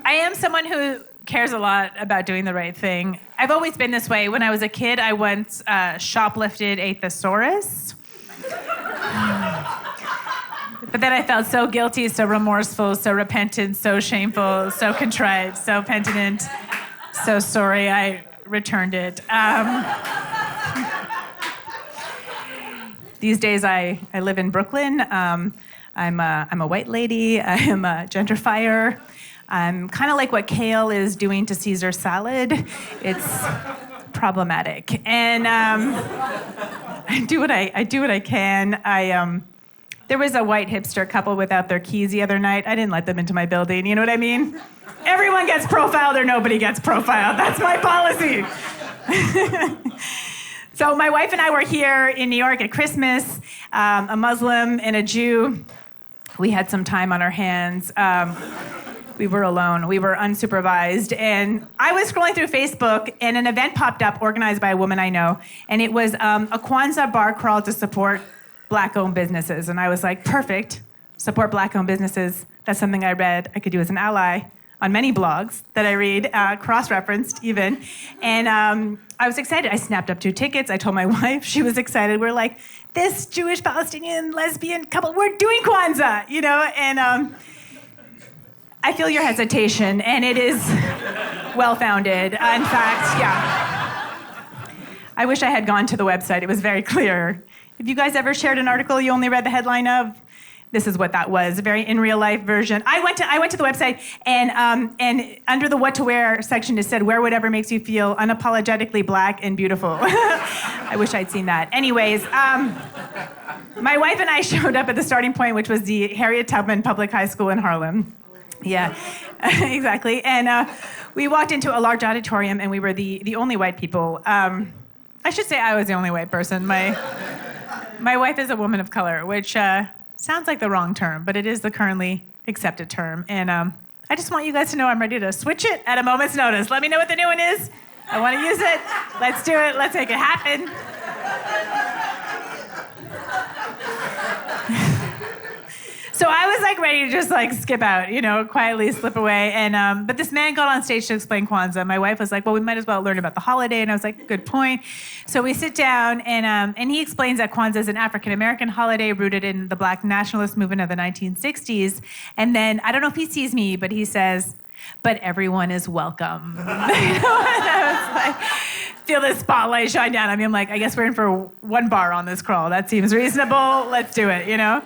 I am someone who cares a lot about doing the right thing. I've always been this way. When I was a kid, I once shoplifted a Thesaurus. But then I felt so guilty, so remorseful, so repentant, so shameful, so contrite, so penitent, so sorry I returned it. These days I live in Brooklyn. I'm a white lady. I am a gentrifier. I'm kind of like what kale is doing to Caesar salad. It's problematic. And I do what I can. There was a white hipster couple without their keys the other night. I didn't let them into my building. You know what I mean? Everyone gets profiled or nobody gets profiled. That's my policy. So my wife and I were here in New York at Christmas, a Muslim and a Jew. We had some time on our hands. We were alone. We were unsupervised. And I was scrolling through Facebook, and an event popped up organized by a woman I know. And it was a Kwanzaa bar crawl to support Black-owned businesses. And I was like, perfect. Support Black-owned businesses. That's something I read I could do as an ally on many blogs that I read, cross-referenced even. And I was excited. I snapped up 2 tickets. I told my wife. She was excited. We're like, this Jewish-Palestinian lesbian couple, we're doing Kwanzaa, you know? And I feel your hesitation, and it is well-founded. In fact, yeah. I wish I had gone to the website. It was very clear. Have you guys ever shared an article you only read the headline of? This is what that was, a very in real life version. I went to the website, and under the what to wear section it said, wear whatever makes you feel unapologetically Black and beautiful. I wish I'd seen that. Anyways, my wife and I showed up at the starting point, which was the Harriet Tubman Public High School in Harlem. Yeah, exactly. And we walked into a large auditorium, and we were the only white people. I should say I was the only white person. My wife is a woman of color, which sounds like the wrong term, but it is the currently accepted term. And I just want you guys to know I'm ready to switch it at a moment's notice. Let me know what the new one is. I want to use it. Let's do it. Let's make it happen. So I was like ready to just like skip out, you know, quietly slip away. And but this man got on stage to explain Kwanzaa. My wife was like, well, we might as well learn about the holiday. And I was like, good point. So we sit down, and he explains that Kwanzaa is an African-American holiday rooted in the Black nationalist movement of the 1960s. And then, I don't know if he sees me, but he says, but everyone is welcome. You know? And I was like, feel this spotlight shine down on me. I'm like, I guess we're in for one bar on this crawl. That seems reasonable. Let's do it, you know?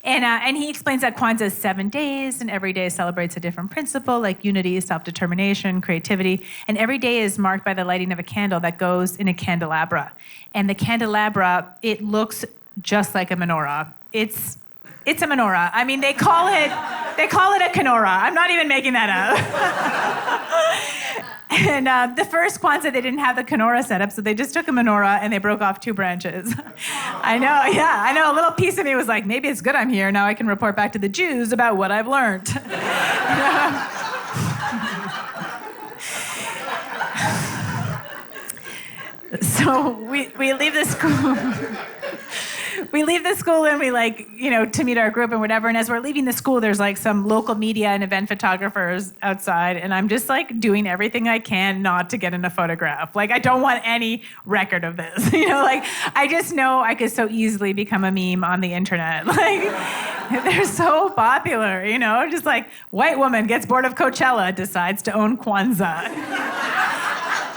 And he explains that Kwanzaa is 7 days, and every day celebrates a different principle, like unity, self-determination, creativity. And every day is marked by the lighting of a candle that goes in a candelabra. And the candelabra, it looks just like a menorah. It's a menorah. I mean, they call it a kenora. I'm not even making that up. And the first Kwanzaa, they didn't have the kenora set up, so they just took a menorah and they broke off 2 branches. I know. A little piece of me was like, maybe it's good I'm here. Now I can report back to the Jews about what I've learned. So we leave the school. We leave the school and we to meet our group and whatever. And as we're leaving the school, there's like some local media and event photographers outside. And I'm just like doing everything I can not to get in a photograph. Like, I don't want any record of this. I just know I could so easily become a meme on the internet. Like, they're so popular, just like white woman gets bored of Coachella, decides to own Kwanzaa.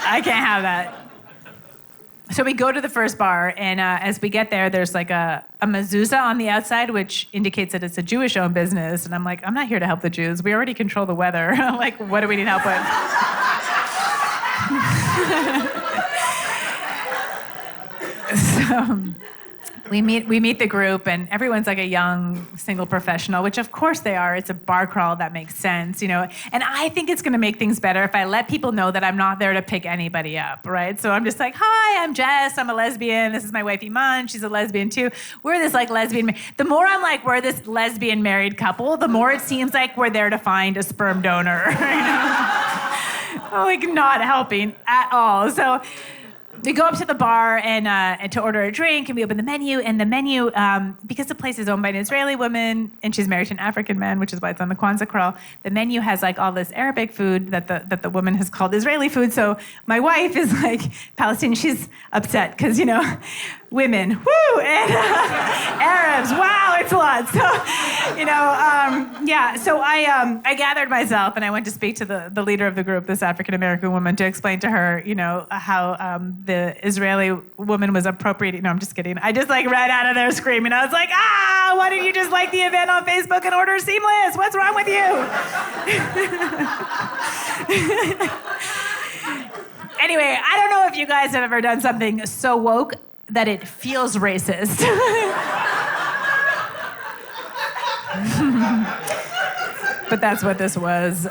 I can't have that. So we go to the first bar, and as we get there, there's like a mezuzah on the outside, which indicates that it's a Jewish-owned business. And I'm like, I'm not here to help the Jews. We already control the weather. Like, what do we need help with? So we meet the group, and everyone's like a young single professional, which of course they are. It's a bar crawl, that makes sense, And I think it's going to make things better if I let people know that I'm not there to pick anybody up, right? So I'm just like, hi, I'm Jess. I'm a lesbian. This is my wife Iman. She's a lesbian too. We're this like lesbian. The more I'm like, we're this lesbian married couple, the more it seems like we're there to find a sperm donor. Like, not helping at all. So we go up to the bar and to order a drink, and we open the menu, and the menu, because the place is owned by an Israeli woman, and she's married to an African man, which is why it's on the Kwanzaa crawl, the menu has like all this Arabic food that the woman has called Israeli food. So my wife is like Palestinian. She's upset because, women, woo, and Arabs, wow, it's a lot. So, so I gathered myself and I went to speak to the leader of the group, this African-American woman, to explain to her, how the Israeli woman was appropriating. No, I'm just kidding. I just ran out of there screaming. I was like, why didn't you just like the event on Facebook and order seamless? What's wrong with you? Anyway, I don't know if you guys have ever done something so woke that it feels racist. But that's what this was.